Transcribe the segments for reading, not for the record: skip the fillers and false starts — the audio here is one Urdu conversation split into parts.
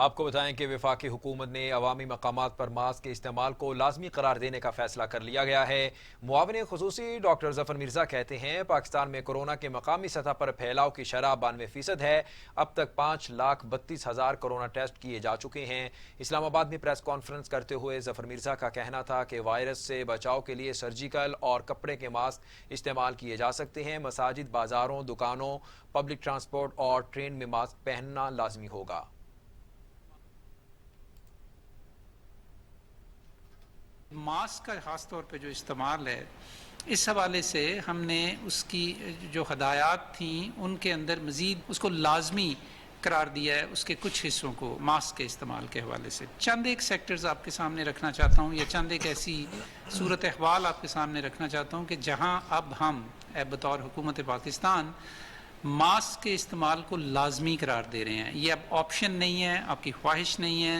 آپ کو بتائیں کہ وفاقی حکومت نے عوامی مقامات پر ماسک کے استعمال کو لازمی قرار دینے کا فیصلہ کر لیا گیا ہے۔ معاون خصوصی ڈاکٹر ظفر مرزا کہتے ہیں پاکستان میں کورونا کے مقامی سطح پر پھیلاؤ کی شرح 92% ہے۔ اب تک 5,32,000 کورونا ٹیسٹ کیے جا چکے ہیں۔ اسلام آباد میں پریس کانفرنس کرتے ہوئے ظفر مرزا کا کہنا تھا کہ وائرس سے بچاؤ کے لیے سرجیکل اور کپڑے کے ماسک استعمال کیے جا سکتے ہیں۔ مساجد، بازاروں، دکانوں، پبلک ٹرانسپورٹ اور ٹرین میں ماسک پہننا لازمی ہوگا۔ ماسک کا خاص طور پہ جو استعمال ہے، اس حوالے سے ہم نے اس کی جو ہدایات تھیں ان کے اندر مزید اس کو لازمی قرار دیا ہے، اس کے کچھ حصوں کو ماسک کے استعمال کے حوالے سے۔ چند ایک سیکٹرز آپ کے سامنے رکھنا چاہتا ہوں، یا چند ایک ایسی صورت احوال آپ کے سامنے رکھنا چاہتا ہوں کہ جہاں اب ہم بطور حکومت پاکستان ماسک کے استعمال کو لازمی قرار دے رہے ہیں۔ یہ اب آپشن نہیں ہے، آپ کی خواہش نہیں ہے،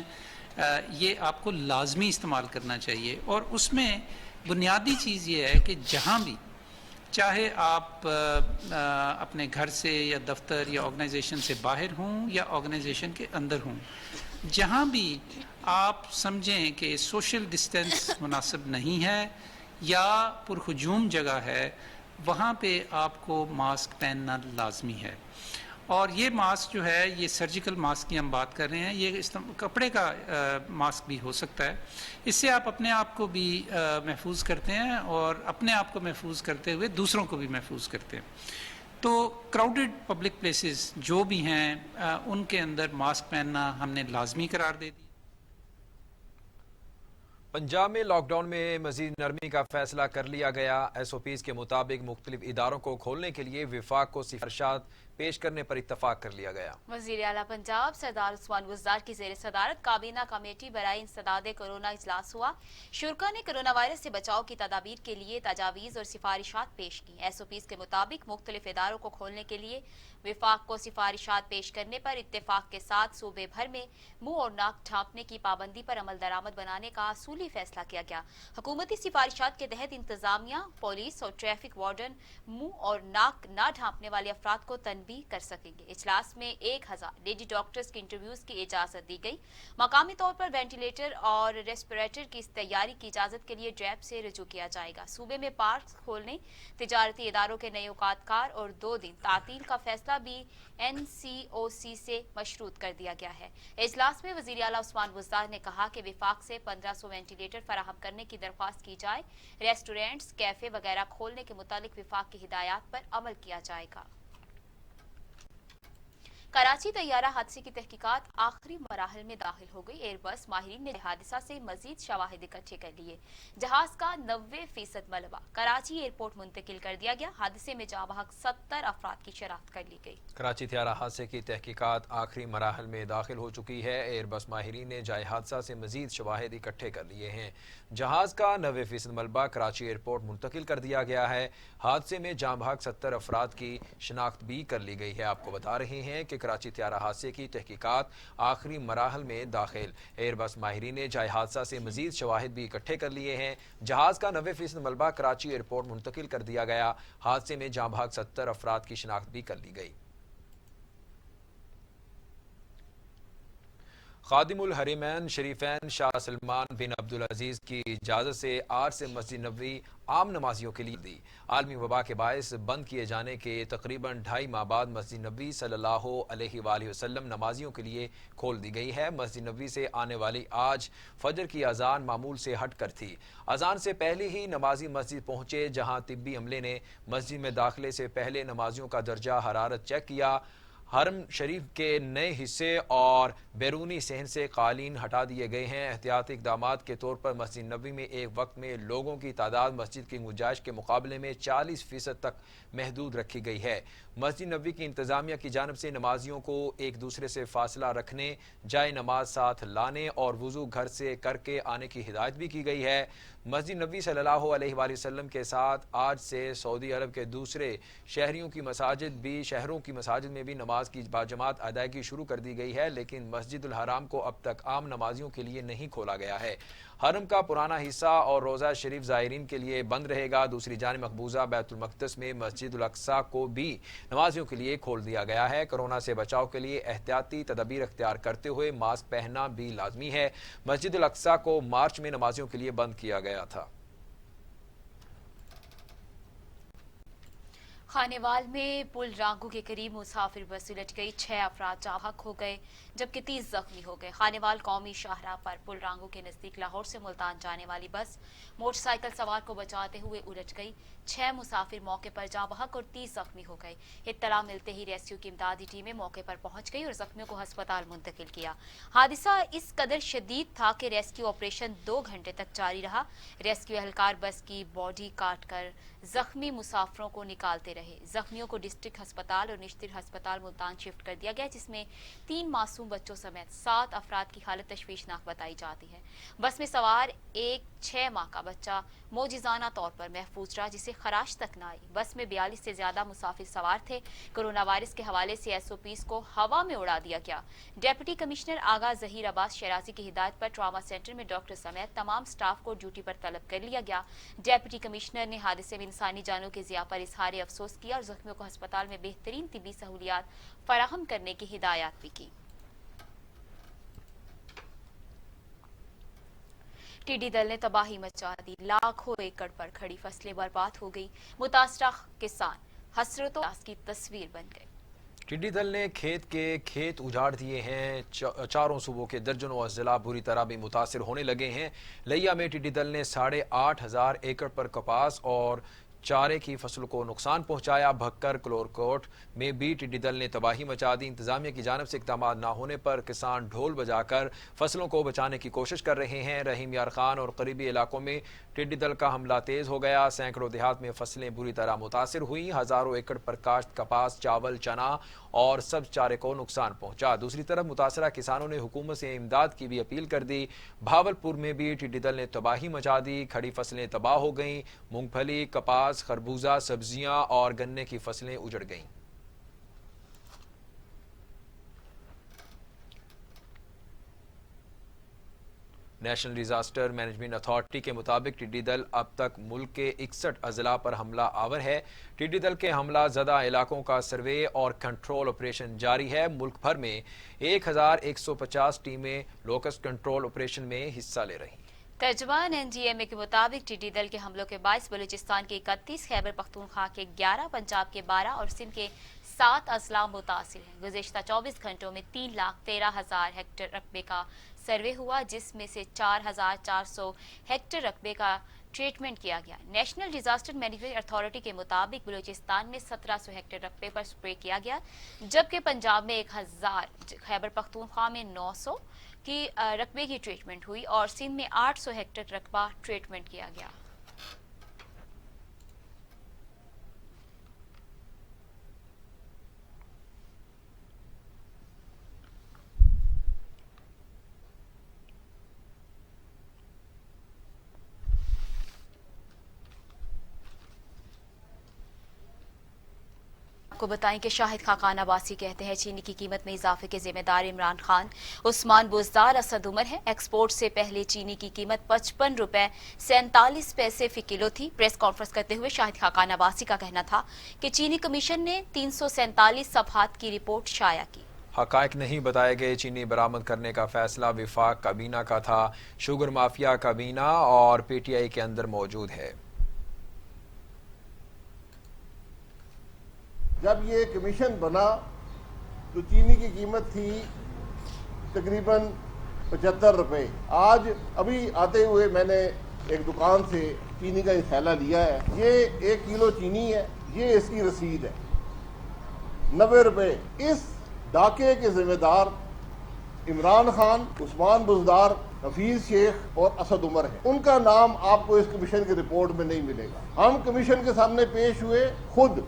یہ آپ کو لازمی استعمال کرنا چاہیے۔ اور اس میں بنیادی چیز یہ ہے کہ جہاں بھی چاہے آپ اپنے گھر سے یا دفتر یا آرگنائزیشن سے باہر ہوں یا آرگنائزیشن کے اندر ہوں، جہاں بھی آپ سمجھیں کہ سوشل ڈسٹینس مناسب نہیں ہے یا پرہجوم جگہ ہے، وہاں پہ آپ کو ماسک پہننا لازمی ہے۔ اور یہ ماسک جو ہے، یہ سرجیکل ماسک کی ہم بات کر رہے ہیں، یہ کپڑے کا ماسک بھی ہو سکتا ہے۔ اس سے آپ اپنے آپ کو بھی محفوظ کرتے ہیں اور اپنے آپ کو محفوظ کرتے ہوئے دوسروں کو بھی محفوظ کرتے ہیں۔ تو کراؤڈڈ پبلک پلیسز جو بھی ہیں ان کے اندر ماسک پہننا ہم نے لازمی قرار دے دی۔ پنجاب میں لاک ڈاؤن میں مزید نرمی کا فیصلہ کر لیا گیا۔ ایس او پیز کے مطابق مختلف اداروں کو کھولنے کے لیے وفاق کو سفارشات پیش کرنے پر اتفاق کر لیا گیا۔ وزیر اعلیٰ پنجاب سردار عثمان بزدار کی زیر صدارت کابینہ کمیٹی برائے انسداد کرونا اجلاس ہوا۔ شرکا نے کرونا وائرس سے بچاؤ کی تدابیر کے لیے تجاویز اور سفارشات پیش کی۔ ایس او پیز کے مطابق مختلف اداروں کو کھولنے کے لیے وفاق کو سفارشات پیش کرنے پر اتفاق کے ساتھ صوبے بھر میں منہ اور ناک ڈھانپنے کی پابندی پر عمل درآمد بنانے کا اصولی فیصلہ کیا گیا۔ حکومتی سفارشات کے تحت انتظامیہ، پولیس اور ٹریفک وارڈن منہ اور ناک نہ ڈھانپنے والے افراد کو تنبیہ کر سکیں گے۔ اجلاس میں 1,000 لیڈی ڈاکٹرز کی انٹرویوز کی اجازت دی گئی۔ مقامی طور پر وینٹیلیٹر اور ریسپیریٹر کی تیاری کی اجازت کے لیے ڈریب سے رجوع کیا جائے گا۔ صوبے میں پارک کھولنے، تجارتی اداروں کے نئے اوقات کار اور 2 دن تعطیل کا فیصلہ بھی این سی او سی سے مشروط کر دیا گیا ہے۔ اجلاس میں وزیر اعلیٰ عثمان بزدار نے کہا کہ وفاق سے 1500 وینٹیلیٹر فراہم کرنے کی درخواست کی جائے۔ ریسٹورینٹس، کیفے وغیرہ کھولنے کے متعلق وفاق کی ہدایات پر عمل کیا جائے گا۔ کراچی طیارہ حادثے کی تحقیقات آخری مراحل میں داخل ہو گئی۔ ایئر بس ماہرین نے حادثہ سے مزید شواہد اکٹھے کر لیے۔ جہاز کا 90% ملبہ کراچی ایئرپورٹ منتقل کر دیا گیا۔ حادثے میں جاں بحق 70 افراد کی شناخت کر لی گئی۔ کراچی طیارہ حادثے کی تحقیقات آخری مراحل میں داخل ہو چکی ہے۔ ایئر بس ماہرین نے جائے حادثہ سے مزید شواہد اکٹھے کر لیے ہیں۔ جہاز کا 90% ملبہ کراچی ایئرپورٹ منتقل کر دیا گیا ہے۔ حادثے میں جاں بحق 70 افراد کی شناخت بھی کر لی گئی ہے۔ آپ کو بتا رہے ہیں کہ کراچی طیارہ حادثے کی تحقیقات آخری مراحل میں داخل۔ ایئر بس ماہرین نے جائے حادثہ سے مزید شواہد بھی اکٹھے کر لیے ہیں۔ جہاز کا 90% ملبہ کراچی ایئرپورٹ منتقل کر دیا گیا۔ حادثے میں جاں بحق 70 افراد کی شناخت بھی کر لی گئی۔ خادم الحرمین شریفین شاہ سلمان بن عبدالعزیز کی اجازت سے آج سے مسجد نبوی عام نمازیوں کے لیے دی۔ عالمی وبا کے باعث بند کیے جانے کے تقریباً 2.5 ماہ بعد مسجد نبوی صلی اللہ علیہ وآلہ وسلم نمازیوں کے لیے کھول دی گئی ہے۔ مسجد نبوی سے آنے والی آج فجر کی اذان معمول سے ہٹ کر تھی۔ اذان سے پہلے ہی نمازی مسجد پہنچے، جہاں طبی عملے نے مسجد میں داخلے سے پہلے نمازیوں کا درجہ حرارت چیک کیا۔ حرم شریف کے نئے حصے اور بیرونی صحن سے قالین ہٹا دیے گئے ہیں۔ احتیاطی اقدامات کے طور پر مسجد نبوی میں ایک وقت میں لوگوں کی تعداد مسجد کی گنجائش کے مقابلے میں 40% تک محدود رکھی گئی ہے۔ مسجد نبوی کی انتظامیہ کی جانب سے نمازیوں کو ایک دوسرے سے فاصلہ رکھنے، جائے نماز ساتھ لانے اور وضو گھر سے کر کے آنے کی ہدایت بھی کی گئی ہے۔ مسجد نبوی صلی اللہ علیہ وآلہ وسلم کے ساتھ آج سے سعودی عرب کے دوسرے شہروں کی مساجد میں بھی نماز کی باجماعت ادائیگی شروع کر دی گئی ہے، لیکن مسجد الحرام کو اب تک عام نمازیوں کے لیے نہیں کھولا گیا ہے۔ حرم کا پرانا حصہ اور روضہ شریف زائرین کے لیے بند رہے گا۔ دوسری جانب مقبوضہ بیت المقدس میں مسجد الاقصی کو بھی نمازیوں کے لیے کھول دیا گیا ہے۔ کورونا سے بچاؤ کے لیے احتیاطی تدابیر اختیار کرتے ہوئے ماسک پہننا بھی لازمی ہے۔ مسجد الاقصی کو مارچ میں نمازیوں کے لیے بند کیا گیا تھا۔ خانیوال میں پل رانگو کے قریب مسافر بس الٹ گئی، 6 افراد جاں بحق ہو گئے جبکہ 30 زخمی ہو گئے۔ خانیوال قومی شاہراہ پر پل رانگو کے نزدیک لاہور سے ملتان جانے والی بس موٹر سائیکل سوار کو بچاتے ہوئے الٹ گئی، 6 مسافر موقع پر جاں بحق اور 30 زخمی ہو گئے۔ اطلاع ملتے ہی ریسکیو کی امدادی ٹیمیں موقع پر پہنچ گئی اور زخمیوں کو ہسپتال منتقل کیا۔ حادثہ اس قدر شدید تھا کہ ریسکیو آپریشن 2 گھنٹے تک جاری رہا۔ ریسکیو اہلکار بس کی باڈی کاٹ کر زخمی مسافروں کو نکالتے رہے۔ زخمیوں کو ڈسٹرکٹ ہسپتال اور نشتر ہسپتال ملتان شفٹ کر دیا گیا، جس میں 3 معصوم بچوں سمیت 7 افراد کی حالت تشویشناک بتائی جاتی ہے۔ بس میں سوار ایک 6 ماہ کا بچہ معجزانہ طور پر محفوظ رہا، جسے خراش تک نہ آئی۔ بس میں 42 سے زیادہ مسافر سوار تھے۔ کورونا وائرس کے حوالے سے SOPs کو ہوا میں اڑا دیا گیا۔ ڈپٹی کمشنر آغا ظہیر عباس شیرازی کی ہدایت پر ٹراما سینٹر میں ڈاکٹر سمیت تمام سٹاف کو ڈیوٹی پر طلب کر لیا گیا۔ ڈپٹی کمشنر نے حادثے میں انسانی جانوں کے ضیاع پر اظہار افسوس کیا اور زخمیوں کو ہسپتال میں بہترین طبی سہولیات فراہم کرنے کی ہدایات بھی کی۔ ٹڈی دل نے تباہی مچا دی، لاکھوں ایکڑ پر کھڑی فصلیں برباد ہو گئی، متاثرہ کسان حسرتوں کی تصویر بن گئے۔ ٹڈی دل نے کھیت اجاڑ دیے ہیں، چاروں صوبوں کے درجنوں اضلاع بری طرح بھی متاثر ہونے لگے ہیں۔ لیا میں ٹڈی دل نے 8,500 ایکڑ پر کپاس اور چارے کی فصل کو نقصان پہنچایا۔ بھکر کلورکوٹ میں بھی ٹڈی دل نے تباہی مچا دی۔ انتظامیہ کی جانب سے اقدامات نہ ہونے پر کسان ڈھول بجا کر فصلوں کو بچانے کی کوشش کر رہے ہیں۔ رحیم یار خان اور قریبی علاقوں میں ٹڈی دل کا حملہ تیز ہو گیا، سینکڑوں دیہات میں فصلیں بری طرح متاثر ہوئیں، ہزاروں ایکڑ پر کاشت کپاس، چاول، چنا اور سبز چارے کو نقصان پہنچا۔ دوسری طرف متاثرہ کسانوں نے حکومت سے امداد کی بھی اپیل کر دی۔ بھاولپور میں بھی ٹڈی دل نے تباہی مچا دی، کھڑی فصلیں تباہ ہو گئیں، مونگ پھلی، کپاس، خربوزہ، سبزیاں اور گنے کی فصلیں اجڑ گئیں۔ نیشنل ڈیزاسٹر مینجمنٹ اتھارٹی کے مطابق ٹڈی دل اب تک ملک کے 61 اضلاع پر حملہ آور ہے۔ ٹڈی دل کے حملہ زدہ علاقوں کا سروے اور کنٹرول آپریشن جاری ہے۔ ملک بھر میں 1150 ٹیمیں لوکسٹ کنٹرول آپریشن میں حصہ لے رہی ہیں۔ ترجمان NGMA کے مطابق ٹڈی دل کے حملوں کے باعث بلوچستان کے 31، خیبر پختونخوا کے 11، پنجاب کے 12 اور سندھ کے 7 اضلاع متاثر ہیں۔ گزشتہ 24 گھنٹوں میں 3,13,000 ہیکٹر رقبے کا سروے ہوا، جس میں سے 4,400 ہیکٹر رقبے کا ٹریٹمنٹ کیا گیا۔ نیشنل ڈیزاسٹر مینجمنٹ اتھارٹی کے مطابق بلوچستان میں 1700 ہیکٹر رقبے پر سپرے کیا گیا، جبکہ پنجاب میں 1000، خیبر پختونخوا میں 900 کی رقبے کی ٹریٹمنٹ ہوئی اور سندھ میں 800 ہیکٹر رقبہ ٹریٹمنٹ کیا گیا۔ کو بتائیں کہ شاہد خاقان عباسی کہتے ہیں چینی کی قیمت میں اضافے کے ذمہ دار عمران خان، عثمان بزدار، اسد عمر ہے۔ ایکسپورٹ سے پہلے چینی کی قیمت 55 روپے 47 پیسے فی کلو تھی۔ پریس کانفرنس کرتے ہوئے شاہد خاقان عباسی کا کہنا تھا کہ چینی کمیشن نے 347 صفحات کی رپورٹ شائع کی۔ حقائق نہیں بتائے گئے۔ چینی برآمد کرنے کا فیصلہ وفاق کابینہ کا تھا، شوگر مافیا کابینہ اور PTI کے اندر موجود ہے۔ جب یہ کمیشن بنا تو چینی کی قیمت تھی تقریباً 75 روپے۔ آج ابھی آتے ہوئے میں نے ایک دکان سے چینی کا یہ تھیلا لیا ہے، یہ 1 کلو چینی ہے، یہ اس کی رسید ہے 90 روپے۔ اس ڈاکے کے ذمہ دار عمران خان، عثمان بزدار، حفیظ شیخ اور اسد عمر ہے۔ ان کا نام آپ کو اس کمیشن کی رپورٹ میں نہیں ملے گا۔ ہم کمیشن کے سامنے پیش ہوئے خود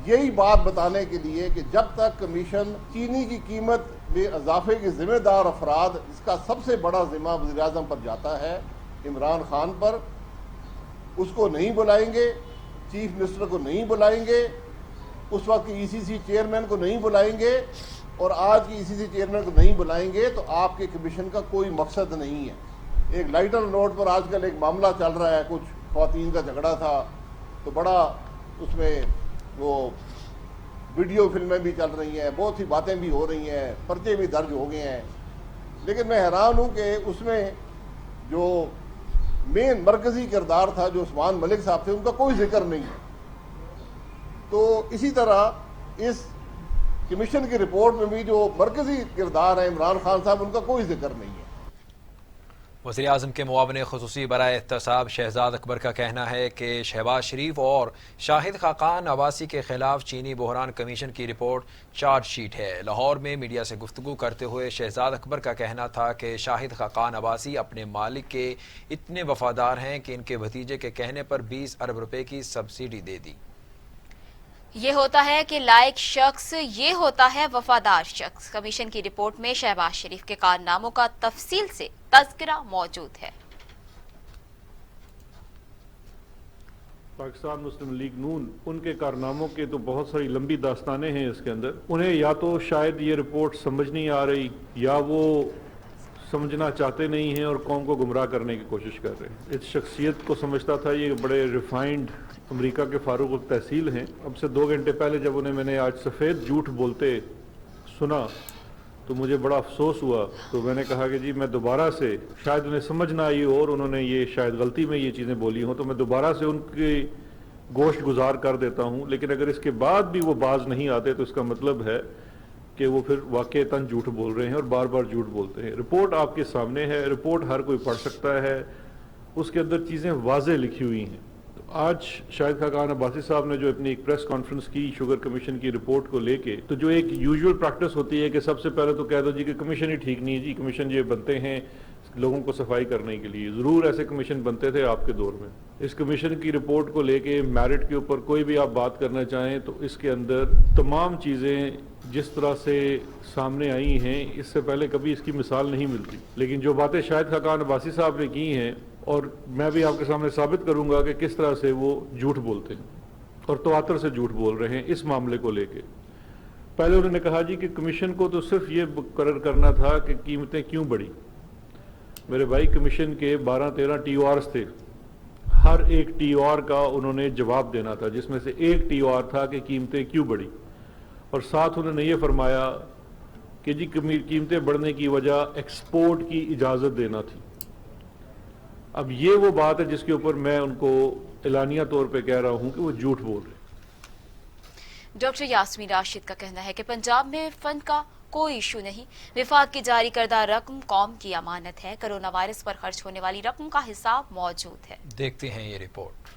یہی بات بتانے کے لیے کہ جب تک کمیشن چینی کی قیمت میں اضافے کے ذمہ دار افراد، اس کا سب سے بڑا ذمہ وزیر اعظم پر جاتا ہے، عمران خان پر، اس کو نہیں بلائیں گے، چیف منسٹر کو نہیں بلائیں گے، اس وقت کی ای سی سی چیئرمین کو نہیں بلائیں گے اور آج کی ای سی سی چیئرمین کو نہیں بلائیں گے تو آپ کے کمیشن کا کوئی مقصد نہیں ہے۔ ایک لائٹر نوٹ پر آج کل ایک معاملہ چل رہا ہے، کچھ خواتین کا جھگڑا تھا تو بڑا اس میں وہ ویڈیو فلمیں بھی چل رہی ہیں، بہت سی باتیں بھی ہو رہی ہیں، پرچے بھی درج ہو گئے ہیں، لیکن میں حیران ہوں کہ اس میں جو مین مرکزی کردار تھا جو عثمان ملک صاحب تھے ان کا کوئی ذکر نہیں ہے۔ تو اسی طرح اس کمیشن کی رپورٹ میں بھی جو مرکزی کردار ہے عمران خان صاحب ان کا کوئی ذکر نہیں ہے۔ وزیر اعظم کے معاون خصوصی برائے احتساب شہزاد اکبر کا کہنا ہے کہ شہباز شریف اور شاہد خاقان عباسی کے خلاف چینی بحران کمیشن کی رپورٹ چارج شیٹ ہے۔ لاہور میں میڈیا سے گفتگو کرتے ہوئے شہزاد اکبر کا کہنا تھا کہ شاہد خاقان عباسی اپنے مالک کے اتنے وفادار ہیں کہ ان کے بھتیجے کے کہنے پر 20 ارب روپے کی سبسڈی دے دی۔ یہ ہوتا ہے کہ لائق شخص، یہ ہوتا ہے وفادار شخص۔ کمیشن کی رپورٹ میں شہباز شریف کے کارناموں کا تفصیل سے تذکرہ موجود ہے۔ پاکستان مسلم لیگ نون ان کے کارناموں کے تو بہت ساری لمبی داستانیں ہیں اس کے اندر، انہیں یا تو شاید یہ رپورٹ سمجھ نہیں آ رہی یا وہ سمجھنا چاہتے نہیں ہیں اور قوم کو گمراہ کرنے کی کوشش کر رہے ہیں۔ اس شخصیت کو سمجھتا تھا یہ بڑے ریفائنڈ امریکہ کے فاروق التحصیل ہیں۔ اب سے 2 گھنٹے پہلے جب انہیں میں نے آج سفید جھوٹ بولتے سنا تو مجھے بڑا افسوس ہوا، تو میں نے کہا کہ جی میں دوبارہ سے، شاید انہیں سمجھ نہ آئی اور انہوں نے یہ شاید غلطی میں یہ چیزیں بولی ہوں، تو میں دوبارہ سے ان کی گوشت گزار کر دیتا ہوں، لیکن اگر اس کے بعد بھی وہ باز نہیں آتے تو اس کا مطلب ہے کہ وہ پھر واقعتاً جھوٹ بول رہے ہیں اور بار بار جھوٹ بولتے ہیں۔ رپورٹ آپ کے سامنے ہے، رپورٹ ہر کوئی پڑھ سکتا ہے، اس کے اندر چیزیں واضح لکھی ہوئی ہیں۔ تو آج شاہد خاقان عباسی صاحب نے جو اپنی ایک پریس کانفرنس کی شوگر کمیشن کی رپورٹ کو لے کے، تو جو ایک یوزول پریکٹس ہوتی ہے کہ سب سے پہلے تو کہہ دو جی کہ کمیشن ہی ٹھیک نہیں ہے، جی کمیشن یہ بنتے ہیں لوگوں کو صفائی کرنے کے لیے، ضرور ایسے کمیشن بنتے تھے آپ کے دور میں۔ اس کمیشن کی رپورٹ کو لے کے میرٹ کے اوپر کوئی بھی آپ بات کرنا چاہیں تو اس کے اندر تمام چیزیں جس طرح سے سامنے آئی ہیں اس سے پہلے کبھی اس کی مثال نہیں ملتی، لیکن جو باتیں شاہد خاقان عباسی صاحب نے کی ہیں اور میں بھی آپ کے سامنے ثابت کروں گا کہ کس طرح سے وہ جھوٹ بولتے ہیں اور تواتر سے جھوٹ بول رہے ہیں اس معاملے کو لے کے۔ پہلے انہوں نے کہا جی کہ کمیشن کو تو صرف یہ مقرر کرنا تھا کہ قیمتیں کیوں بڑھی۔ میرے بھائی کمیشن کے 12-13 ٹی او آرز تھے، ہر ایک ٹی او آر کا انہوں نے جواب دینا تھا، جس میں سے ایک ٹی او آر تھا کہ قیمتیں کیوں بڑھی، اور ساتھ انہوں نے یہ فرمایا کہ جی قیمتیں بڑھنے کی وجہ ایکسپورٹ کی اجازت دینا تھی۔ اب یہ وہ بات ہے جس کے اوپر میں ان کو اعلانیہ طور پہ کہہ رہا ہوں کہ وہ جھوٹ بول رہے ہیں۔ ڈاکٹر یاسمین راشد کا کہنا ہے کہ پنجاب میں فنڈ کا کوئی ایشو نہیں، وفاق کی جاری کردہ رقم قوم کی امانت ہے، کرونا وائرس پر خرچ ہونے والی رقم کا حساب موجود ہے۔ دیکھتے ہیں یہ رپورٹ۔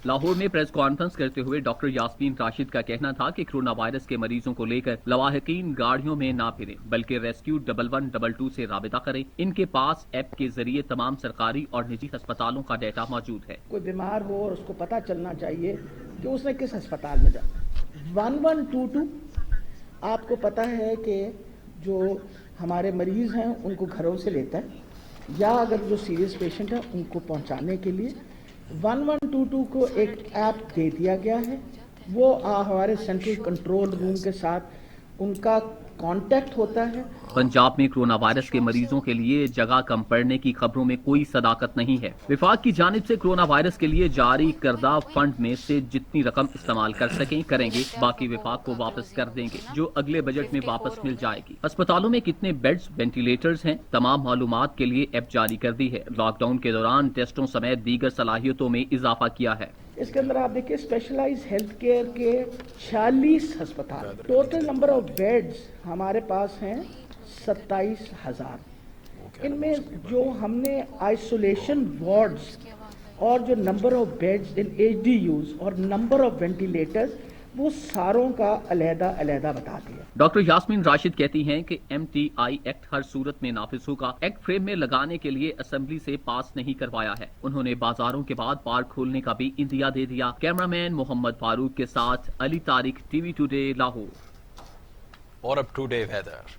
لاہور میں پریس کانفرنس کرتے ہوئے ڈاکٹر یاسمین راشد کا کہنا تھا کہ کرونا وائرس کے مریضوں کو لے کر لواحقین گاڑیوں میں نہ پھریں بلکہ ریسکیو 1122 سے رابطہ کریں۔ ان کے پاس ایپ کے ذریعے تمام سرکاری اور نجی ہسپتالوں کا ڈیٹا موجود ہے۔ کوئی بیمار ہو اور اس کو پتہ چلنا چاہیے کہ اس نے کس ہسپتال میں جانا ہے۔ 1122 آپ کو پتہ ہے کہ جو ہمارے مریض ہیں ان کو گھروں سے لیتا ہے، یا اگر جو سیریس پیشنٹ ہیں ان کو پہنچانے کے لیے 1122 کو ایک ایپ دے دیا گیا ہے۔ وہ ہمارے سینٹرل کنٹرول روم کے ساتھ ان کا کانٹیکٹ ہوتا ہے۔ پنجاب میں کرونا وائرس کے مریضوں کے لیے جگہ کم پڑنے کی خبروں میں کوئی صداقت نہیں ہے۔ وفاق کی جانب سے کرونا وائرس کے لیے جاری کردہ فنڈ میں سے جتنی رقم استعمال کر سکیں کریں گے، باقی وفاق کو واپس کر دیں گے جو اگلے بجٹ میں واپس مل جائے گی۔ ہسپتالوں میں کتنے بیڈز، وینٹیلیٹرز ہیں، تمام معلومات کے لیے ایپ جاری کر دی ہے۔ لاک ڈاؤن کے دوران ٹیسٹوں سمیت دیگر صلاحیتوں میں اضافہ کیا ہے۔ اس کے اندر آپ دیکھیں اسپیشلائز ہیلتھ کیئر کے 46 ہسپتال، ٹوٹل نمبر آف بیڈز ہمارے پاس ہیں 27,000۔ ان میں جو ہم نے آئسولیشن وارڈز اور جو number of beds in H D Us اور نمبر آف وینٹیلیٹرز وہ ساروں کا علیحدہ علیحدہ بتا دیا۔ ڈاکٹر یاسمین راشد کہتی ہیں کہ ایم ٹی آئی ایکٹ ہر صورت میں نافذ ہوگا۔ ایکٹ فریم میں لگانے کے لیے اسمبلی سے پاس نہیں کروایا ہے۔ انہوں نے بازاروں کے بعد پارک کھولنے کا بھی عندیہ دے دیا۔ کیمرامین محمد فاروق کے ساتھ Ali Tariq, T V today, Lahore. اور اب ٹوڈے ویدر۔